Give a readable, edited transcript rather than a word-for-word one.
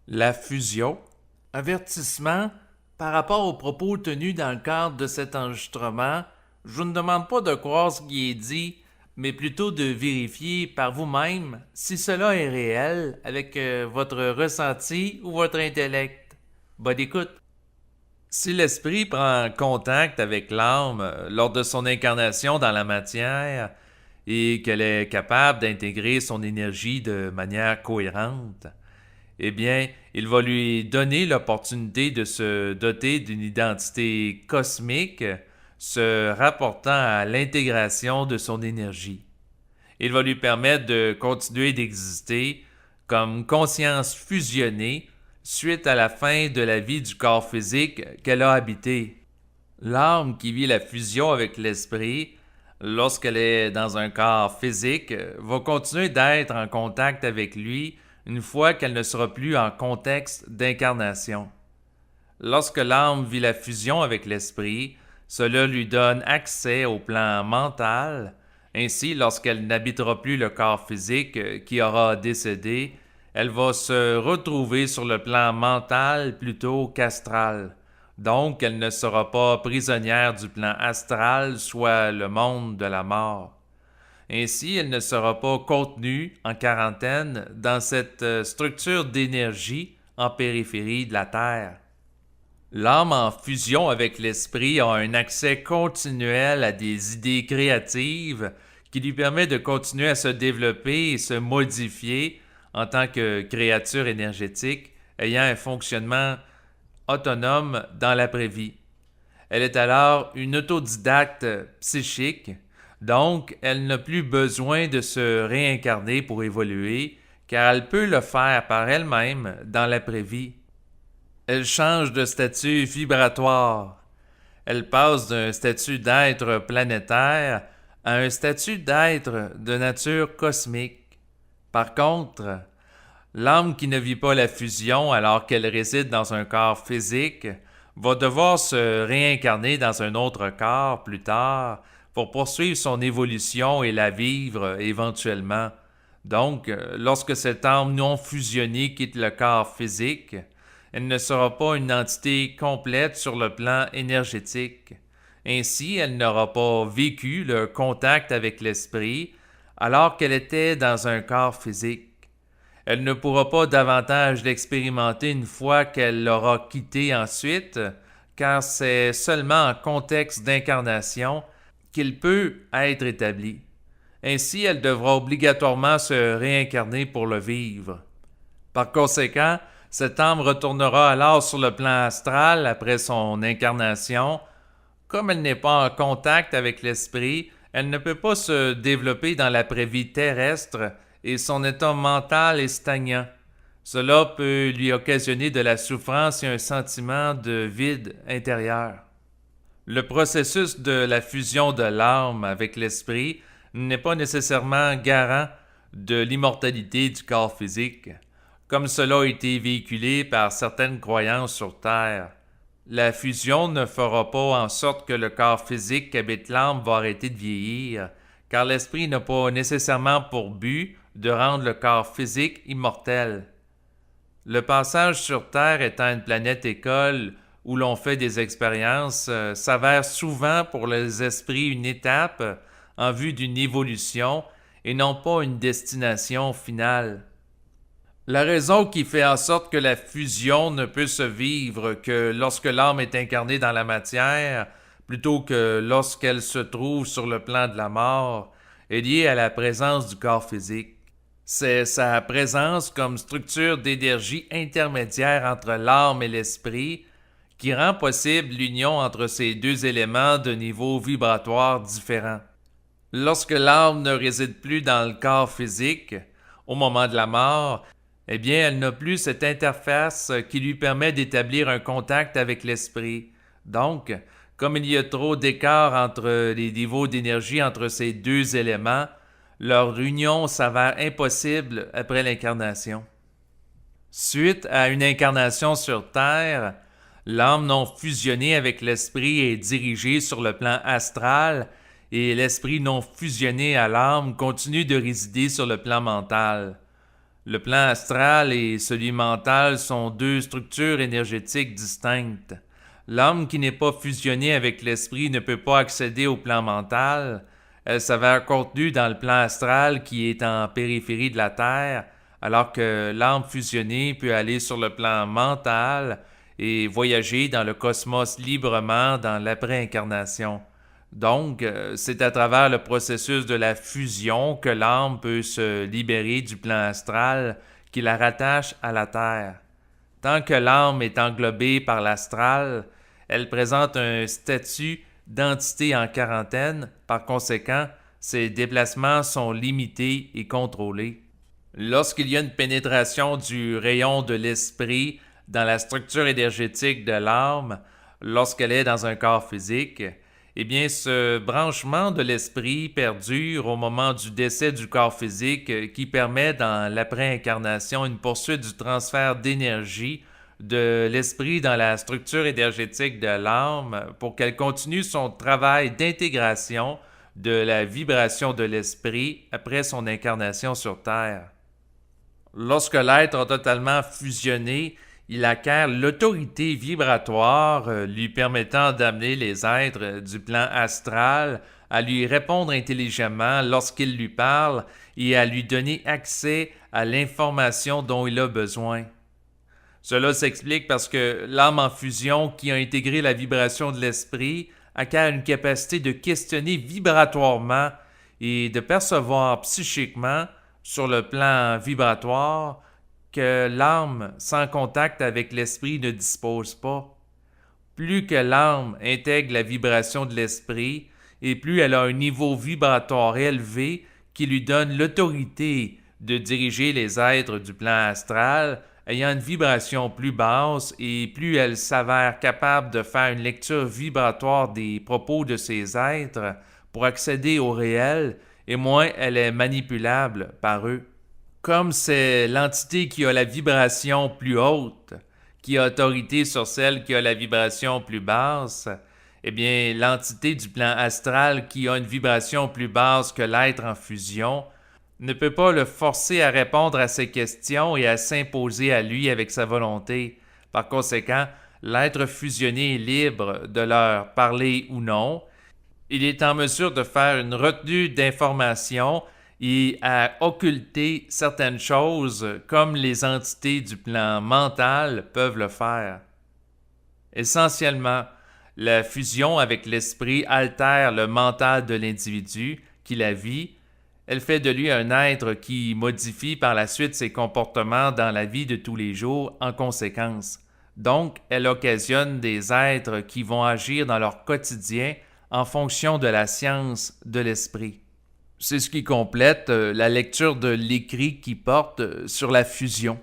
La fusion. Avertissement. Par rapport aux propos tenus dans le cadre de cet enregistrement, je vous ne demande pas de croire ce qui est dit, mais plutôt de vérifier par vous-même si cela est réel avec votre ressenti ou votre intellect. Bonne écoute. Si l'esprit prend contact avec l'âme lors de son incarnation dans la matière et qu'elle est capable d'intégrer son énergie de manière cohérente, eh bien, il va lui donner l'opportunité de se doter d'une identité cosmique se rapportant à l'intégration de son énergie. Il va lui permettre de continuer d'exister comme conscience fusionnée suite à la fin de la vie du corps physique qu'elle a habité. L'âme qui vit la fusion avec l'esprit, lorsqu'elle est dans un corps physique, va continuer d'être en contact avec lui une fois qu'elle ne sera plus en contexte d'incarnation. Lorsque l'âme vit la fusion avec l'esprit, cela lui donne accès au plan mental. Ainsi, lorsqu'elle n'habitera plus le corps physique qui aura décédé, elle va se retrouver sur le plan mental plutôt qu'astral. Donc, elle ne sera pas prisonnière du plan astral, soit le monde de la mort. Ainsi, elle ne sera pas contenue en quarantaine dans cette structure d'énergie en périphérie de la Terre. L'âme en fusion avec l'esprit a un accès continuel à des idées créatives qui lui permet de continuer à se développer et se modifier en tant que créature énergétique ayant un fonctionnement autonome dans l'après-vie. Elle est alors une autodidacte psychique, donc elle n'a plus besoin de se réincarner pour évoluer, car elle peut le faire par elle-même dans l'après-vie. Elle change de statut vibratoire. Elle passe d'un statut d'être planétaire à un statut d'être de nature cosmique. Par contre, l'âme qui ne vit pas la fusion alors qu'elle réside dans un corps physique va devoir se réincarner dans un autre corps plus tard pour poursuivre son évolution et la vivre éventuellement. Donc, lorsque cette âme non fusionnée quitte le corps physique, elle ne sera pas une entité complète sur le plan énergétique. Ainsi, elle n'aura pas vécu le contact avec l'esprit alors qu'elle était dans un corps physique. Elle ne pourra pas davantage l'expérimenter une fois qu'elle l'aura quitté ensuite, car c'est seulement en contexte d'incarnation qu'il peut être établi. Ainsi, elle devra obligatoirement se réincarner pour le vivre. Par conséquent, cette âme retournera alors sur le plan astral après son incarnation. Comme elle n'est pas en contact avec l'esprit, elle ne peut pas se développer dans l'après-vie terrestre et son état mental est stagnant. Cela peut lui occasionner de la souffrance et un sentiment de vide intérieur. Le processus de la fusion de l'âme avec l'esprit n'est pas nécessairement garant de l'immortalité du corps physique, comme cela a été véhiculé par certaines croyances sur Terre. La fusion ne fera pas en sorte que le corps physique qu'habite l'âme va arrêter de vieillir, car l'esprit n'a pas nécessairement pour but de rendre le corps physique immortel. Le passage sur Terre étant une planète école où l'on fait des expériences s'avère souvent pour les esprits une étape en vue d'une évolution et non pas une destination finale. La raison qui fait en sorte que la fusion ne peut se vivre que lorsque l'âme est incarnée dans la matière, plutôt que lorsqu'elle se trouve sur le plan de la mort, est liée à la présence du corps physique. C'est sa présence comme structure d'énergie intermédiaire entre l'âme et l'esprit qui rend possible l'union entre ces deux éléments de niveaux vibratoires différents. Lorsque l'âme ne réside plus dans le corps physique, au moment de la mort, eh bien, elle n'a plus cette interface qui lui permet d'établir un contact avec l'esprit. Donc, comme il y a trop d'écart entre les niveaux d'énergie entre ces deux éléments, leur union s'avère impossible après l'incarnation. Suite à une incarnation sur Terre, l'âme non fusionnée avec l'esprit est dirigée sur le plan astral et l'esprit non fusionné à l'âme continue de résider sur le plan mental. Le plan astral et celui mental sont deux structures énergétiques distinctes. L'âme qui n'est pas fusionnée avec l'esprit ne peut pas accéder au plan mental. Elle s'avère contenue dans le plan astral qui est en périphérie de la Terre, alors que l'âme fusionnée peut aller sur le plan mental et voyager dans le cosmos librement dans l'après-incarnation. Donc, c'est à travers le processus de la fusion que l'âme peut se libérer du plan astral qui la rattache à la Terre. Tant que l'âme est englobée par l'astral, elle présente un statut d'entité en quarantaine, par conséquent, ses déplacements sont limités et contrôlés. Lorsqu'il y a une pénétration du rayon de l'esprit dans la structure énergétique de l'âme, lorsqu'elle est dans un corps physique, eh bien, ce branchement de l'esprit perdure au moment du décès du corps physique qui permet dans l'après-incarnation une poursuite du transfert d'énergie de l'esprit dans la structure énergétique de l'âme pour qu'elle continue son travail d'intégration de la vibration de l'esprit après son incarnation sur Terre. Lorsque l'être a totalement fusionné, il acquiert l'autorité vibratoire lui permettant d'amener les êtres du plan astral à lui répondre intelligemment lorsqu'il lui parle et à lui donner accès à l'information dont il a besoin. Cela s'explique parce que l'âme en fusion qui a intégré la vibration de l'esprit acquiert une capacité de questionner vibratoirement et de percevoir psychiquement sur le plan vibratoire que l'âme sans contact avec l'esprit ne dispose pas. Plus que l'âme intègre la vibration de l'esprit, et plus elle a un niveau vibratoire élevé qui lui donne l'autorité de diriger les êtres du plan astral, ayant une vibration plus basse, et plus elle s'avère capable de faire une lecture vibratoire des propos de ces êtres pour accéder au réel, et moins elle est manipulable par eux. Comme c'est l'entité qui a la vibration plus haute, qui a autorité sur celle qui a la vibration plus basse, eh bien, l'entité du plan astral qui a une vibration plus basse que l'être en fusion ne peut pas le forcer à répondre à ses questions et à s'imposer à lui avec sa volonté. Par conséquent, l'être fusionné est libre de leur parler ou non. Il est en mesure de faire une retenue d'informations et à occulter certaines choses comme les entités du plan mental peuvent le faire. Essentiellement, la fusion avec l'esprit altère le mental de l'individu qui la vit. Elle fait de lui un être qui modifie par la suite ses comportements dans la vie de tous les jours en conséquence. Donc, elle occasionne des êtres qui vont agir dans leur quotidien en fonction de la science de l'esprit. C'est ce qui complète la lecture de l'écrit qui porte sur la fusion.